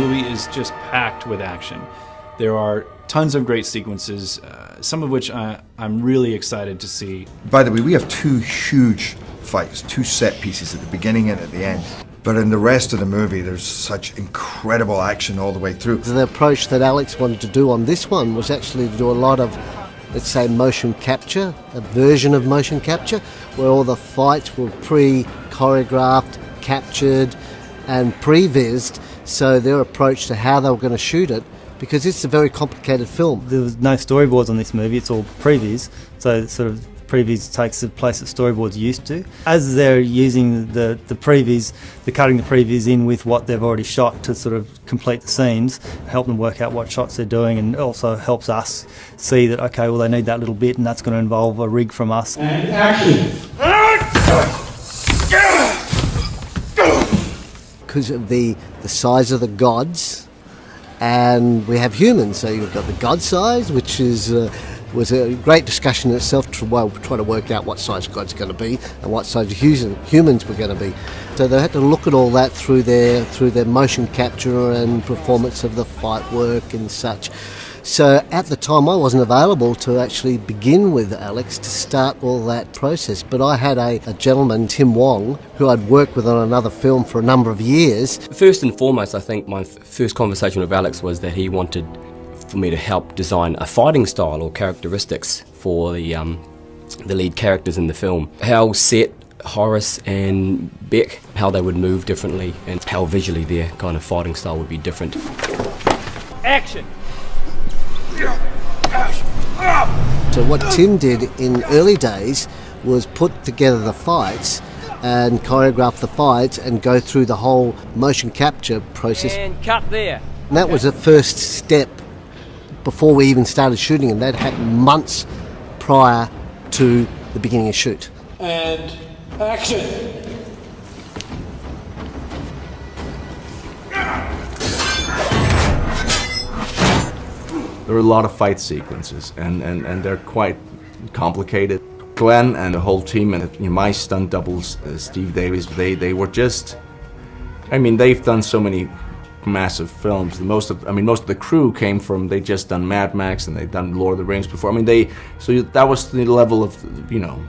movie is just packed with action. There are tons of great sequences, some of which I'm really excited to see. By the way, we have two huge fights, two set pieces at the beginning and at the end. But in the rest of the movie, there's such incredible action all the way through. The approach that Alex wanted to do on this one was actually to do a lot of, let's say, motion capture, a version of motion capture, where all the fights were pre-choreographed, captured, and prevised. So their approach to how they were going to shoot it, because it's a very complicated film. There was no storyboards on this movie, it's all previs, so sort of previs takes the place that storyboards used to. As they're using the previs, they're cutting the previs in with what they've already shot to sort of complete the scenes, help them work out what shots they're doing, and also helps us see that, okay, well, they need that little bit and that's going to involve a rig from us. And action! Because of the size of the gods, and we have humans, so you've got the god size, which is was a great discussion in itself to try to work out what size God's going to be and what size humans were going to be. So they had to look at all that through their motion capture and performance of the fight work and such. So at the time I wasn't available to actually begin with Alex to start all that process, but I had a gentleman, Tim Wong, who I'd worked with on another film for a number of years. First and foremost, I think my first conversation with Alex was that he wanted for me to help design a fighting style or characteristics for the lead characters in the film. How Set, Horus and Beck, how they would move differently and how visually their kind of fighting style would be different. Action! So what Tim did in early days was put together the fights and choreograph the fights and go through the whole motion capture process. And cut there. And that was the first step before we even started shooting, and that happened months prior to the beginning of shoot. And action! There are a lot of fight sequences, and they're quite complicated. Glenn and the whole team, and my stunt doubles, Steve Davies, they were just, I mean, they've done so many massive films. Most of the crew came from, they just done Mad Max and they've done Lord of the Rings before. I mean, so that was the level of, you know,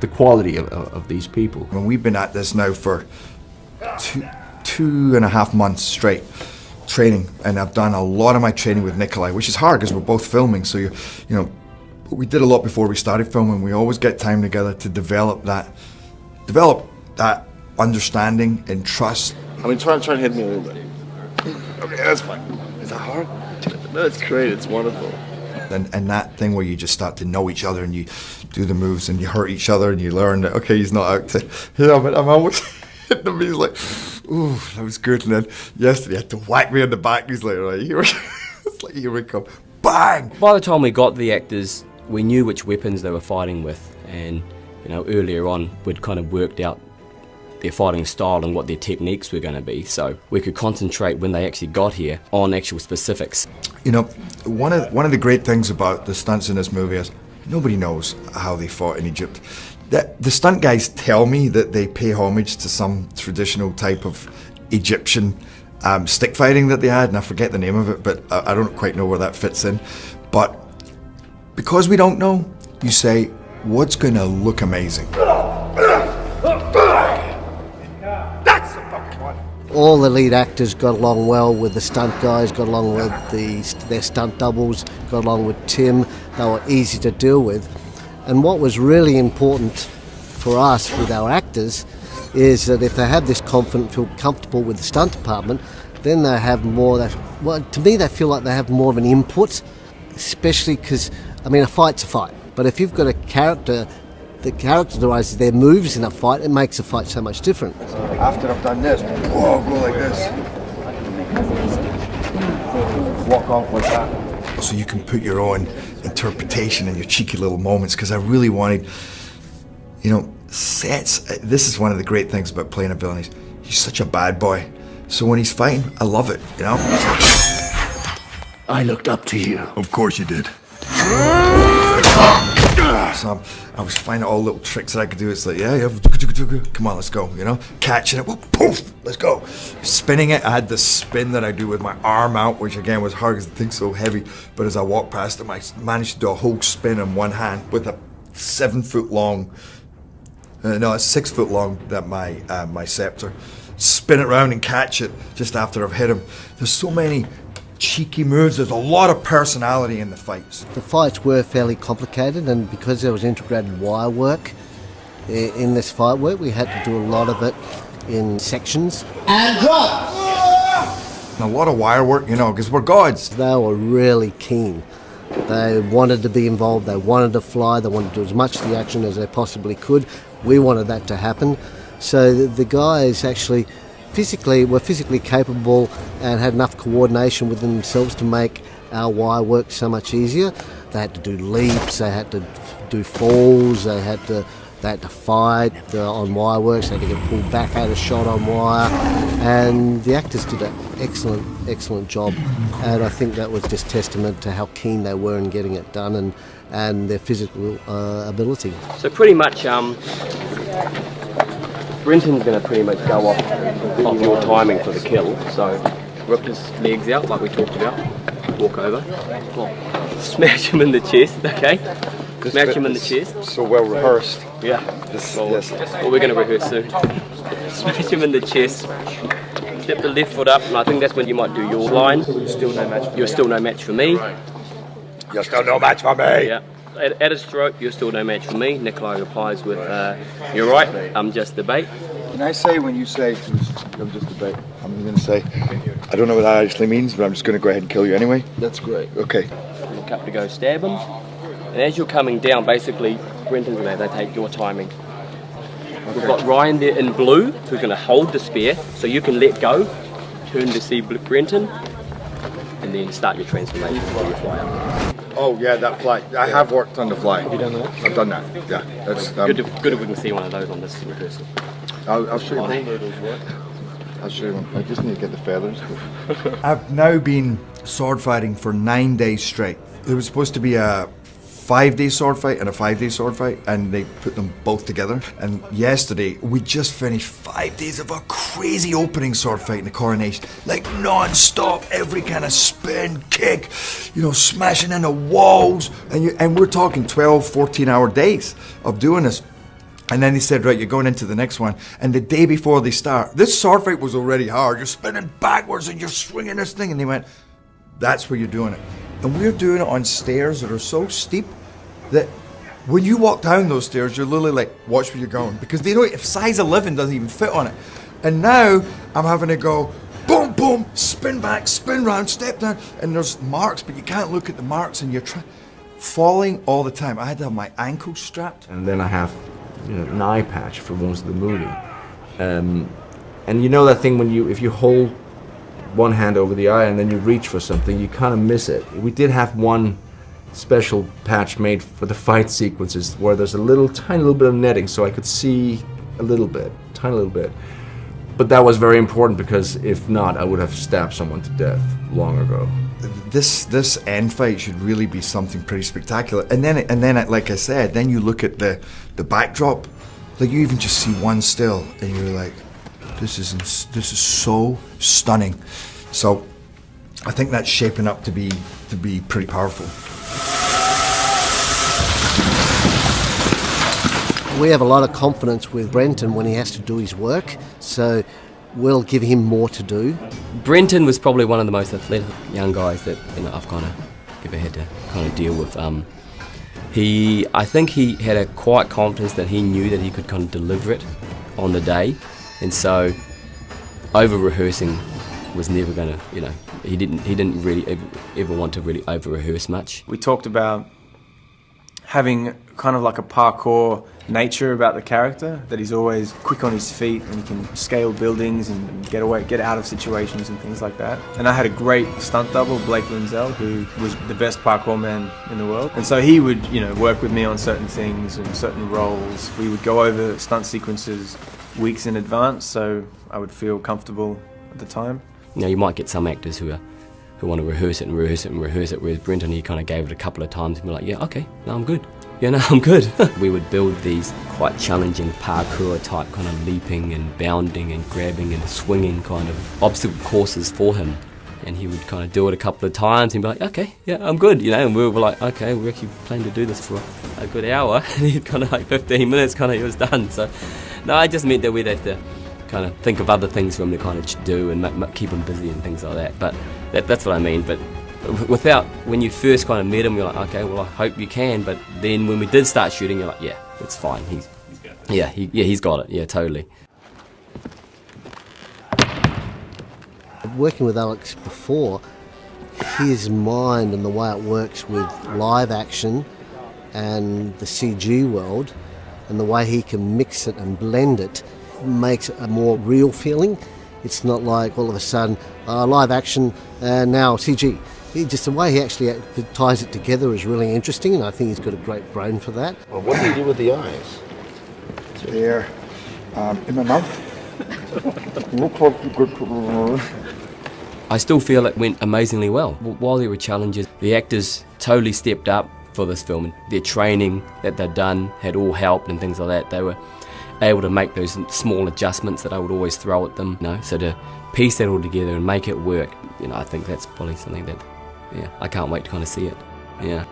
the quality of these people. When we've been at this now for two and a half months straight training, and I've done a lot of my training with Nikolaj, which is hard because we're both filming. So you know, we did a lot before we started filming. We always get time together to develop that understanding and trust. I mean, try and hit me a little bit. Okay, that's fine. Is that hard? No, it's great. It's wonderful. And that thing where you just start to know each other and you do the moves and you hurt each other and you learn that, okay, he's not out to, but I'm almost hitting him. He's like, ooh, that was good. And then yesterday he had to whack me in the back. He's like, right, here we go. It's like, here we come. Bang! By the time we got the actors, we knew which weapons they were fighting with, and you know, earlier on we'd kind of worked out their fighting style and what their techniques were going to be, so we could concentrate when they actually got here on actual specifics. You know, one of the great things about the stunts in this movie is nobody knows how they fought in Egypt. The stunt guys tell me that they pay homage to some traditional type of Egyptian stick fighting that they had, and I forget the name of it, but I don't quite know where that fits in. But because we don't know, you say, what's going to look amazing? All the lead actors got along well with the stunt guys, got along with their stunt doubles, got along with Tim. They were easy to deal with. And what was really important for us with our actors is that if they have this confidence, feel comfortable with the stunt department, then they have more, well, to me they feel like they have more of an input, especially because, I mean, a fight's a fight. But if you've got a character that characterises their moves in a fight, it makes a fight so much different. After I've done this, whoa, go like this. Walk off like that. So you can put your own interpretation and your cheeky little moments, because I really wanted, you know, Sets, this is one of the great things about playing a villain. He's such a bad boy. So when he's fighting, I love it, you know? I looked up to you. Of course you did. So I was finding all little tricks that I could do. It's like, yeah, come on, let's go, you know? Catching it, whoop, poof, let's go. Spinning it, I had this spin that I do with my arm out, which again was hard because the thing's so heavy. But as I walked past him, I managed to do a whole spin in one hand with a 7 foot long, no, it's 6 foot long, that my scepter. Spin it around and catch it just after I've hit him. There's so many cheeky moves. There's a lot of personality in the fights. The fights were fairly complicated, and because there was integrated wire work in this fight work, we had to do a lot of it in sections. And drop! A lot of wire work, you know, because we're gods. They were really keen. They wanted to be involved, they wanted to fly, they wanted to do as much of the action as they possibly could. We wanted that to happen. So the guys actually were physically capable and had enough coordination within themselves to make our wire work so much easier. They had to do leaps, they had to do falls, they had to fight on wire works, they had to get pulled back out of shot on wire, and the actors did an excellent job, and I think that was just testament to how keen they were in getting it done and their physical ability. So pretty much Brenton's going to pretty much go off your timing for the kill. So rip his legs out like we talked about, walk over, smash him in the chest, okay? Smash him in the chest. So well rehearsed. Yeah. Well, we're going to rehearse soon. Smash him in the chest. Step the left foot up, and I think that's when you might do your line. You're still no match for me. You're still no match for me. Yeah. At his throat, you're still no match for me. Nikolaj replies with, you're right, I'm just the bait. Can I say when you say, I'm just a bait, I'm going to say, I don't know what that actually means, but I'm just going to go ahead and kill you anyway? That's great. Okay. Look up to go stab him. And as you're coming down, basically, Brenton's going to take your timing. We've got Ryan there in blue, who's going to hold the spear, so you can let go, turn to see Brenton, and then start your transformation before you fly up. Oh yeah, that fly. I have worked on the fly. Have you done that? I've done that, yeah. That's, good if we can see one of those on this rehearsal. I'll show you one. I'll show you one. I just need to get the feathers. I've now been sword fighting for 9 days straight. It was supposed to be a 5-day sword fight and a 5-day sword fight, and they put them both together. And yesterday, we just finished 5 days of a crazy opening sword fight in the coronation. Like non-stop, every kind of spin, kick, you know, smashing into walls. And we're talking 12, 14-hour days of doing this. And then they said, right, you're going into the next one. And the day before they start, this sword fight was already hard. You're spinning backwards and you're swinging this thing. And they went, that's where you're doing it. And we're doing it on stairs that are so steep that when you walk down those stairs, you're literally like, watch where you're going. Because they don't, if size 11 doesn't even fit on it. And now I'm having to go, boom, boom, spin back, spin round, step down. And there's marks, but you can't look at the marks and you're falling all the time. I had to have my ankles strapped. And then I have, you know, an eye patch for most of the movie. And you know that thing when if you hold one hand over the eye and then you reach for something, you kind of miss it. We did have one special patch made for the fight sequences where there's a tiny little bit of netting so I could see a little bit, tiny little bit. But that was very important because if not, I would have stabbed someone to death long ago. This end fight should really be something pretty spectacular. And then, like I said, then you look at the backdrop, like you even just see one still, and you're like, this is so stunning. So I think that's shaping up to be pretty powerful. We have a lot of confidence with Brenton when he has to do his work, so we'll give him more to do. Brenton was probably one of the most athletic young guys that I've kind of ever had to kind of deal with. I think he had a quiet confidence that he knew that he could kind of deliver it on the day, and so over rehearsing was never going to, he didn't really ever want to really over rehearse much. We talked about having kind of like a parkour nature about the character, that he's always quick on his feet and he can scale buildings and get out of situations and things like that. And I had a great stunt double, Blake Linzel, who was the best parkour man in the world. And so he would, work with me on certain things and certain roles. We would go over stunt sequences weeks in advance, so I would feel comfortable at the time. You might get some actors who want to rehearse it and rehearse it and rehearse it, whereas Brenton, he kind of gave it a couple of times and be like, yeah, okay, no, I'm good. you know, I'm good. We would build these quite challenging parkour type kind of leaping and bounding and grabbing and swinging kind of obstacle courses for him. And he would kind of do it a couple of times and be like, okay, yeah, I'm good, you know, and we were like, okay, we're actually planning to do this for a good hour. And he'd kind of like 15 minutes, kind of, he was done. So, no, it just meant that we'd have to kind of think of other things for him to kind of do and keep him busy and things like that. But that's what I mean. But without, when you first kind of met him, you're like, okay, well, I hope you can. But then when we did start shooting, you're like, yeah, it's fine. He's got it. Yeah, totally. Working with Alex before, his mind and the way it works with live action and the CG world and the way he can mix it and blend it makes it a more real feeling. It's not like all of a sudden live action and now CG. Just the way he actually ties it together is really interesting, and I think he's got a great brain for that. Well, what do you do with the eyes? They're in my mouth. I still feel it went amazingly well. While there were challenges, the actors totally stepped up for this film, and their training that they'd done had all helped and things like that. They were able to make those small adjustments that I would always throw at them, you know, so to piece that all together and make it work, you know, I think that's probably something that, yeah, I can't wait to kind of see it, yeah.